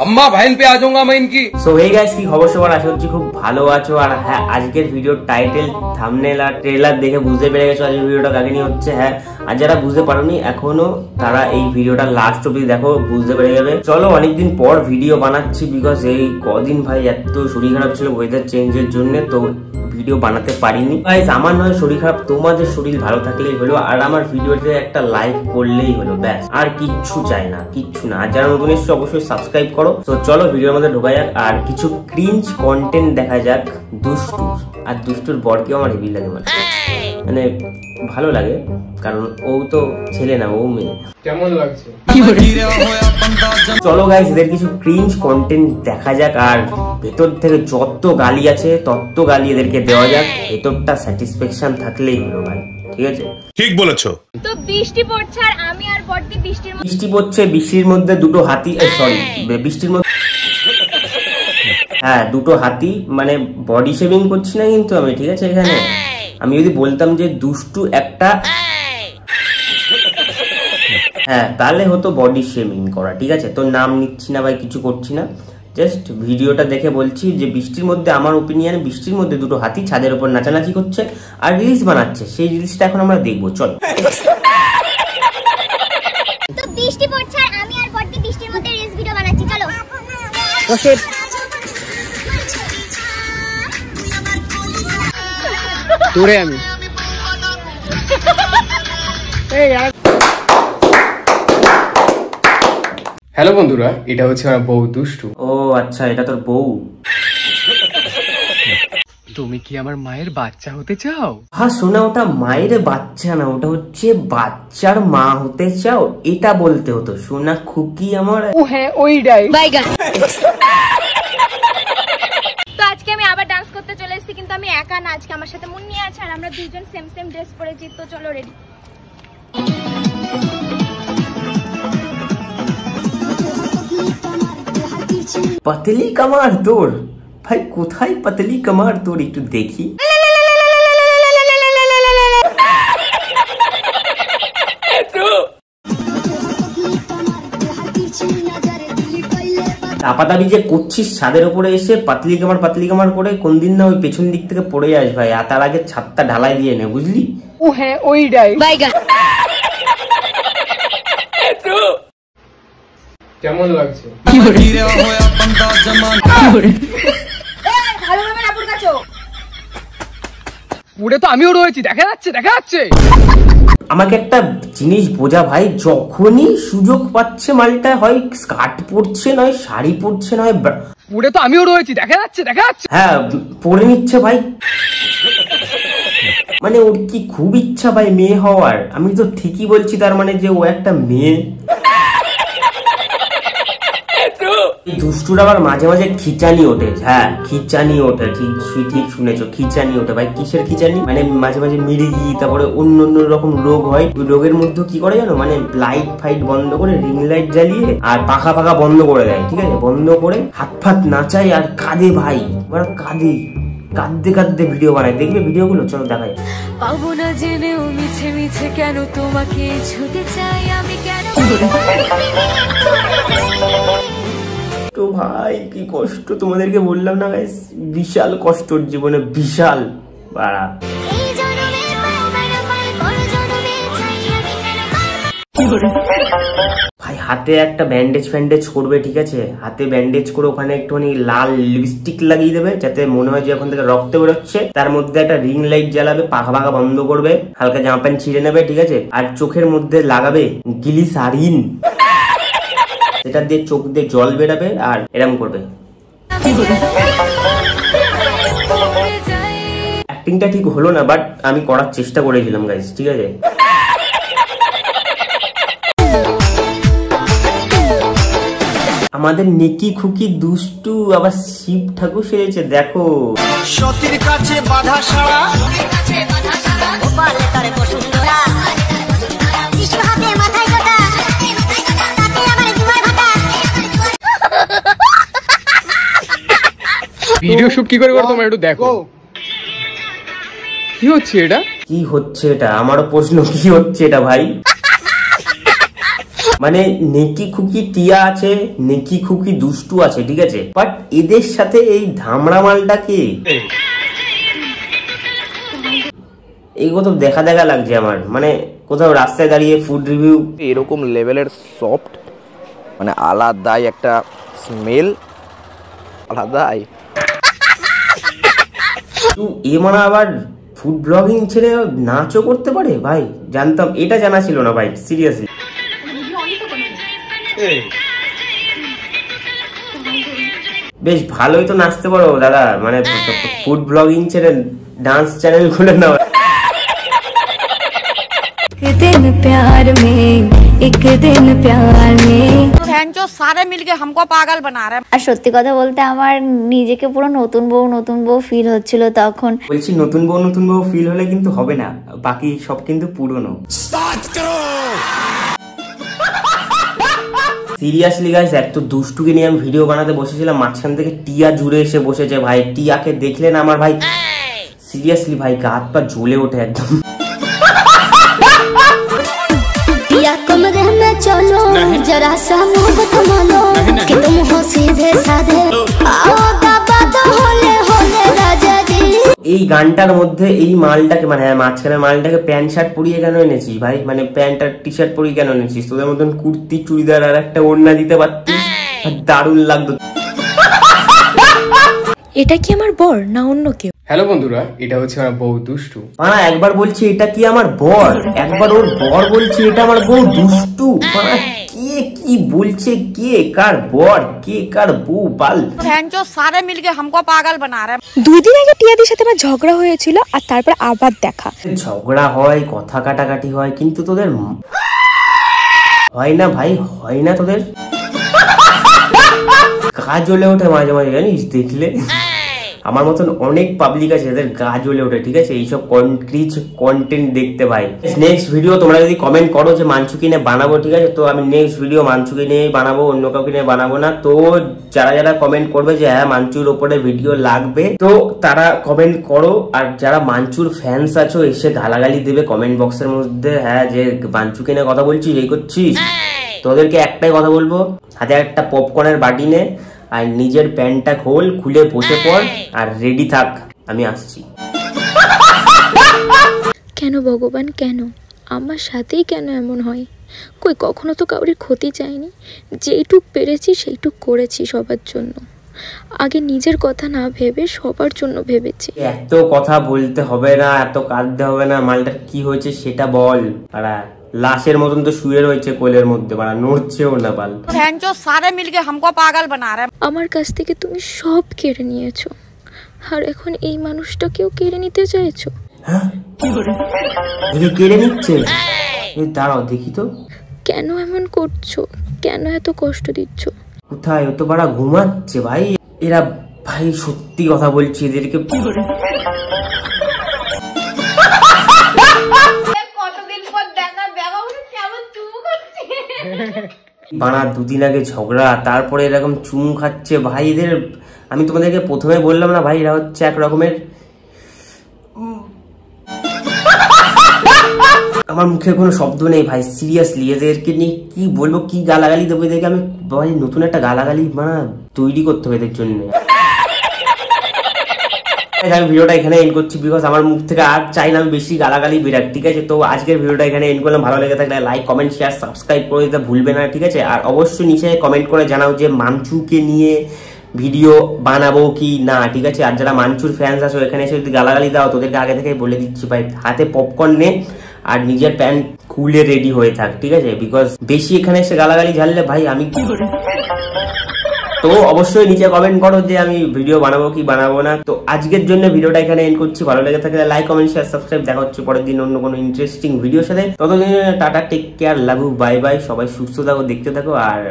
अम्मा बहन पे आ जाऊंगा मैं इनकी। সো হে গাইস, কি খবর সবার? আশা করছি খুব ভালো আছো। আর হ্যাঁ, আজকের ভিডিওর টাইটেল, থাম্বনেল আর ট্রেলার দেখে বুঝতে পেরে গেছো আজকের ভিডিওটা কাকে নিয়ে হচ্ছে। হ্যাঁ, আর যারা বুঝতে পারোনি এখনো, তারা এই ভিডিওটা লাস্ট অবধি দেখো, বুঝতে পেরে যাবে। চলো, অনেকদিন পর ভিডিও বানাচ্ছি, বিকজ এই কদিন ভাই এত শরীর খারাপ ছিল ওয়েদার চেঞ্জের জন্য, তো ভিডিও বানাতে পারিনি। গাইস, আমার নয় শরীর খারাপ, তোমাদের শরীর ভালো থাকলেই হলো, আর আমার ভিডিওতে একটা লাইক করলেই হলো, ব্যাস। আর কিচ্ছু চাই না, কিচ্ছু না। আর যারা নতুন এসছে অবশ্যই সাবস্ক্রাইব করো। তো চলো ভিডিওর মধ্যে ঢোকা যাক, আর কিছু ক্রিঞ্জ কন্টেন্ট দেখা যাক দুষ্টু। আর দুষ্টুর বরকেও আমার হেভি লাগে, মানে ভালো লাগে, কারণ ও তো ছেলে না, ও মেয়ে। কেমন লাগছে? চলো গাইস, এদের কিছু ক্রিঞ্জ কন্টেন্ট দেখা যাক, আর ভেতর থেকে যত গালি আছে তত গালি এদেরকে দেওয়া যাক। ভেতরটা স্যাটিসফ্যাকশন থাকলেই হলো ভাই, ঠিক আছে? ঠিক বলেছো। তো বৃষ্টি পড়ছে আর আমি আর বড়দি বৃষ্টি পড়ছে, বৃষ্টির মধ্যে দুটো হাতি, সরি বৃষ্টির মধ্যে হ্যাঁ দুটো হাতি, মানে বডি শেভিং করছি না কিন্তু আমি, ঠিক আছে? এখানে আমি যদি বলতাম যে দুষ্টু একটা, হ্যাঁ তাহলে হতো বডি শেভিং করা, ঠিক আছে? তো নাম নিচ্ছি না ভাই, কিছু করছি না, জাস্ট ভিডিওটা দেখে বলছি যে বৃষ্টির মধ্যে, আমার ওপিনিয়নে বৃষ্টির মধ্যে দুটো হাতি ছাদের উপর নাচানাচি করছে আর রিলস বানাচ্ছে। সেই রিলসটা এখন আমরা দেখবো, চলো। তো বৃষ্টি পড়ছে আর আমি আর বড়দি বৃষ্টির মধ্যে রিলস ভিডিও বানাচ্ছি, চলো। তোরে আমি হ্যালো বন্ধুরা, এটা হচ্ছে আমার বউ দুষ্টু। ও আচ্ছা, এটা তোর বউ। তুমি কি আমার মায়ের বাচ্চা হতে চাও? হ্যাঁ শোনা, ওটা মায়ের বাচ্চা না, ওটা হচ্ছে বাচ্চার মা হতে চাও, এটা বলতে হতো। শোনা খুকি আমার। ও হ্যাঁ, ওইটাই বাইগান। তো আজকে আমি আবার ডান্স করতে চলে এসেছি, কিন্তু আমি একা না, আজকে আমার সাথে মুন্নি আছে, আর আমরা দুজন সেম সেম ড্রেস পরেছি। তো চলো, রেডি। পাতলি কামার তোর ভাই, কোথায় পাতলি কামার তোর, একটু দেখি। দাপাদাবি যে করছিস ছাদের উপরে এসে, পাতলি কামার করে, কোন দিন না ওই পেছন দিক থেকে পড়ে যাস ভাই। আর তার আগে ছাদটা ঢালাই দিয়ে নে, বুঝলি? ও হ্যাঁ, ওইটাই বাইগান। কেমন লাগছে? পুরে তো আমিও রয়েছি, দেখা যাচ্ছে। আমাকে একটা জিনিস বোঝা ভাই, যখনই সুযোগ পাচ্ছে মালটা হয় স্কার্ট পরছে, নয় শাড়ি পরছে, নয় পুরে তো আমিও রয়েছি, দেখা যাচ্ছে। হ্যাঁ পরে নিচ্ছে ভাই। মানে ওর কি খুব ইচ্ছা ভাই মেয়ে হওয়ার। আমি তো ঠিকই বলছি, তার মানে যে ও একটা মেয়ে। দুষ্টুর আবার মাঝে মাঝে খিচানি ওঠে। হ্যাঁ খিচানি ওঠে, ঠিক শুনেছো, খিচানি ওঠে ভাই। কিসের খিচানি? মানে মাঝে মাঝে মির্গি, তারপরে অন্য রকম রোগ হয়। ওই রোগের মধ্যে কি করে জানো, মানে লাইট ফাইট বন্ধ করে, রিং লাইট জ্বালিয়ে আর পাখা বন্ধ করে দেয়, ঠিক আছে? বন্ধ করে হাত ফাত নাচায় আর কাঁদে ভাই, কাঁদতে ভিডিও বানায়। দেখবে ভিডিওগুলো? চলো দেখাই। পাবো না জেনেও মিছে কেন তোমাকে ছুটে চাই আমি, কেন তো ভাই কি কষ্ট, তোমাদেরকে বললাম না গাইস, বিশাল কষ্ট জীবনে, বিশাল বাড়া। ভাই হাতে একটা ব্যান্ডেজ করবে, ঠিক আছে? হাতে ব্যান্ডেজ করে ওখানে একটুখানি লাল লিপস্টিক লাগিয়ে দেবে, যাতে মনে হয় যে এখন থেকে রক্ত বেরোচ্ছে। তার মধ্যে একটা রিং লাইট জ্বালাবে, পাখা বন্ধ করবে, হালকা জামা প্যান্ট ছিঁড়ে নেবে, ঠিক আছে? আর চোখের মধ্যে লাগাবে গ্লিসারিন, এটা দিয়ে চোখ দিয়ে জল বেরাবে আর এরম করবে। অ্যাক্টিংটা ঠিক হলো না, বাট আমি করার চেষ্টা করেছিলাম গাইস, ঠিক আছে? আমাদের নেকি খুকি দুষ্টু আবার শিব ঠাকুর সেরেছে, দেখো। সতীর কাছে বাধা সারা, ভিডিও শুট কি করে করো তোমরা একটু দেখো। কি হচ্ছে এটা? আমারও প্রশ্ন, কি হচ্ছে এটা ভাই? মানে নেকি খুকি টিয়া আছে, নেকি খুকি দুষ্টু আছে, ঠিক আছে, বাট এদের সাথে এই ধামড়া মালটা কে? এইগুলো তো দেখা দেখা লাগছে আমার, মানে কোথাও রাস্তায় দাঁড়িয়ে ফুড রিভিউ এরকম লেভেলের সফট, মানে আলাদাই একটা স্মেল, আলাদাই। এ মানে আবার ফুড ব্লগিং ছেড়ে নাচও করতে পারে ভাই, জানতাম, এটা জানা ছিল না ভাই, সিরিয়াসলি। বেশ ভালোই তো নাচতে পারো দাদা, মানে ফুড ব্লগিং ছেড়ে ডান্স চ্যানেল খুলে নাও। एक दिन प्यार में, एक दिन प्यार में जो सारे मिलके हमको पागल बना रहे हैं। আর সত্যি কথা বলতে আমার নিজেকে পুরো নতুন বউ ফিল হচ্ছিল তখন। বলছি নতুন বউ ফিল হলে কিন্তু হবে না, বাকি সব কিন্তু পুরনো। সিরিয়াসলি গাইস, এত দুষ্টুকে নিয়ে আমি ভিডিও বানাতে বসেছিলাম, মাঝখান থেকে টিয়া জুড়ে এসে বসেছে ভাই। টিয়াকে দেখলে না আমার ভাই সিরিয়াসলি ভাই গা হাত পা জ্বলে ওঠে একদম। कमरे में चलो जरा सा मोहब्बत मानो कि तुम हो सीधे साधे आओ बाबा तो होले होले राजा जी। এই গানটার মধ্যে এই মালটাকে, মানে মাঝখানে মালটাকে প্যান্ট শার্ট পরিয়ে কেন এনেছিস ভাই? মানে প্যান্ট আর টি শার্ট পরিয়ে কেন এনেছিস? তোদের মতন কুর্তি চুড়িদার আর একটা ওড়না দিতে পারতিস, দারুণ লাগতো। এটা কি আমার বর না অন্য কেউ? হ্যালো বন্ধুরা, এটা হচ্ছে আমার বউ দুষ্টু। মানে একবার বলছি এটা কি আমার বর, একবার ওর বর বলছে এটা আমার বউ দুষ্টু। মানে কে কি বলছে, কে কার বর, কে কার বউ বাল? जो सारे मिलके हमको पागल बना रहे हैं। 2 দিন আগে টিয়াদির সাথে আমার ঝগড়া হয়েছিল, আর তারপর আবার দেখা। ঝগড়া হয়, কথা কাটাকাটি হয়, কিন্তু তোদের হয় না ভাই, হয় না তোদের? গা জ্বলে ওঠে মাঝে মাঝে, জানিস, দেখলে আমার মতন অনেক পাবলিক আছে যাদের গা জ্বলে ওঠে, ঠিক আছে, এইসব কন্টেন্ট দেখতে ভাই। নেক্সট ভিডিও তোমরা যদি কমেন্ট করো যে মানচুকি নিয়ে বানাবো, ঠিক আছে, তো আমি নেক্সট ভিডিও মানচুকি নিয়ে বানাবো, অন্য কাউকে নিয়ে বানাবো না। তো যারা যারা কমেন্ট করবে যে হ্যাঁ মানচুর ওপরে ভিডিও লাগবে, তো তারা কমেন্ট করো। আর যারা মানচুর ফ্যান্স আছো এসে গালাগালি দেবে কমেন্ট বক্সের মধ্যে, হ্যাঁ যে মানচুকি নিয়ে কথা বলছিস, এই করছিস, তোদেরকে একটাই কথা বলবো, হাতে একটা পপকর্নের বাটি নে আর নিজের প্যান্টটা খুলে বসে পড় আর রেডি থাক, আমি আসছি। কেন ভগবান, কেন আমার সাথেই কেন এমন হয়? কই কখনো তো কাউরির ক্ষতি চাইনি, যেইটুক পেরেছি সেইটুক করেছি সবার জন্য। আগে নিজের কথা না ভেবে সবার জন্য ভেবেছি। এত কথা বলতে হবে না, এত কাঁদতে হবে না, মালটার কি হয়েছে সেটা বল। আর লাশের মতন তো শুয়ে রয়েছে কোলের মধ্যে, মানে নড়ছেও না বাল। जो सारे मिलके हमको पागल बना रहे हैं। আমার কাছ থেকে তুমি সব কেড়ে নিয়েছো, আর এখন এই মানুষটাকেও কেড়ে নিতে চাইছো। হ্যাঁ কেড়ে নিচ্ছে? দাঁড়াও দেখি তো, কেন এমন করছো? কেন এত কষ্ট দিচ্ছ? কোথায়? ও তো বাড়া ঘুমাচ্ছে ভাই। এরা ভাই সত্যি কথা বলছি, এদেরকে বানা 2 দিন আগে ঝগড়া, তারপরে এরকম চুমু খাচ্ছে ভাই। এদের আমি তোমাদেরকে প্রথমে বললাম না ভাই, এরা হচ্ছে এক রকমের, আমার মুখে কোনো শব্দ নেই ভাই, সিরিয়াসলি এদেরকে নিয়ে কি বলবো, কি গালাগালি দেবো এদেরকে আমি ভাই। নতুন একটা গালাগালি মানে তৈরি করতে হবে এদের জন্য। আমি ভিডিওটা এখানে এন্ড করছি, বিকজ আমার মুখ থেকে আর চাই না আমি বেশি গালাগালি বেরাক, ঠিক আছে। তো আজকের ভিডিওটা এখানে এন্ড করলাম। ভালো লেগে থাকলে লাইক, কমেন্ট, শেয়ার, সাবস্ক্রাইব করে দিতে ভুলবে না, ঠিক আছে। আর অবশ্যই নিচে কমেন্ট করে জানাও যে মানচুকে নিয়ে ভিডিও বানাবো কি না, ঠিক আছে। আর যারা মানচুর ফ্যান্স আছো এখানে এসে যদি গালাগালি দাও, তোদেরকে আগে থেকে বলে দিচ্ছি ভাই, হাতে পপকর্ন নে আর নিজের প্যান্ট খুলে রেডি হয়ে থাক, ঠিক আছে, বিকজ বেশি এখানে এসে গালাগালি ঝাড়লে ভাই আমি কি করি। তো অবশ্যই নিচে কমেন্ট করো যে আমি ভিডিও বানাবো কি বানাবো না। তো আজকের জন্য ভিডিওটা এখানে এন্ড করছি। ভালো লেগে থাকলে লাইক, কমেন্ট, শেয়ার, সাবস্ক্রাইব। দেখা হচ্ছে পরের দিন অন্য কোনো ইন্টারেস্টিং ভিডিওর সাথে। ততদিন tata, take care, love you, bye bye. সবাই সুস্থ থাকো, দেখতে থাকো আর